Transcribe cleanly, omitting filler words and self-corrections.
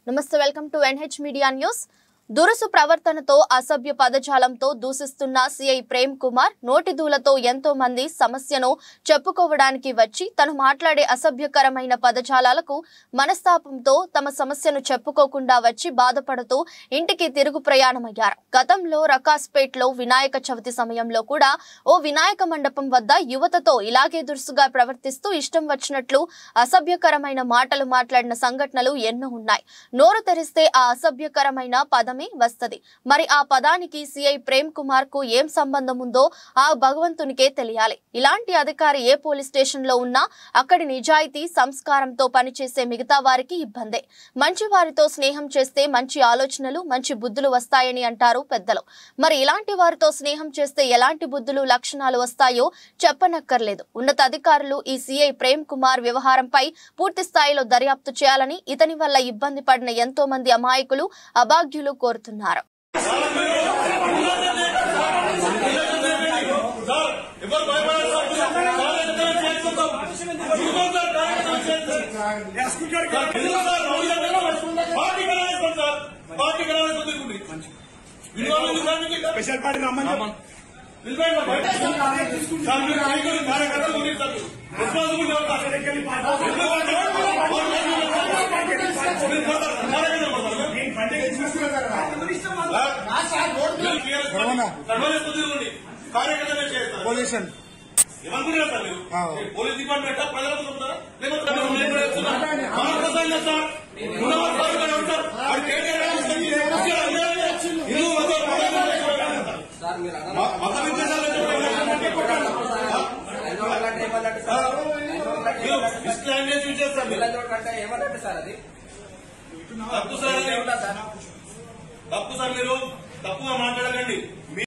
నమస్తే welcome to NH media news. దురుసు ప్రవర్తనతో అసభ్య పదజాలంతో దూషిస్తున్న సిఐ ప్రేమ్ కుమార్ నోటి దూలతో ఎంతో మంది సమస్యను చెప్పుకోవడానికి వచ్చి తను మాట్లాడే అసభ్యకరమైన పదజాలాలకు మనస్తాపంతో తమ సమస్యను చెప్పుకోకుండా వచ్చి బాధపడుతూ ఇంటికి తిరుగు ప్రయాణమయ్యారు. గతంలో రకాస్పేట్లో వినాయక చవితి సమయంలో కూడా ఓ వినాయక మండపం వద్ద యువతతో ఇలాగే దురుసుగా ప్రవర్తిస్తూ ఇష్టం వచ్చినట్లు అసభ్యకరమైన మాటలు మాట్లాడిన సంఘటనలు ఎన్నో ఉన్నాయి. నోరు తెరిస్తే ఆ అసభ్యకరమైన పదమే వస్తది. మరి ఆ పదానికి సిఐ ప్రేమ్ కుమార్ కు ఏం సంబంధం ఉందో ఆ భగవంతునికే తెలియాలి. ఇలాంటి అధికారి ఏ పోలీస్ స్టేషన్ లో ఉన్నా అక్కడి నిజాయితీ సంస్కారంతో పనిచేసే మిగతా వారికి ఇబ్బందే. మంచి వారితో స్నేహం చేస్తే మంచి ఆలోచనలు మంచి బుద్ధులు వస్తాయని అంటారు పెద్దలు. మరి ఇలాంటి వారితో స్నేహం చేస్తే ఎలాంటి బుద్ధులు లక్షణాలు వస్తాయో చెప్పనక్కర్లేదు. ఉన్నతాధికారులు ఈ సిఐ ప్రేమ్ కుమార్ వ్యవహారంపై పూర్తి స్థాయిలో దర్యాప్తు చేయాలని, ఇతని వల్ల ఇబ్బంది పడిన ఎంతో మంది అమాయకులు అభాగ్యులు కోరుతున్నారు. పోలీస్ డిపార్ట్మెంట్ తప్పు సార్, మీరు తప్పుగా మాట్లాడకండి.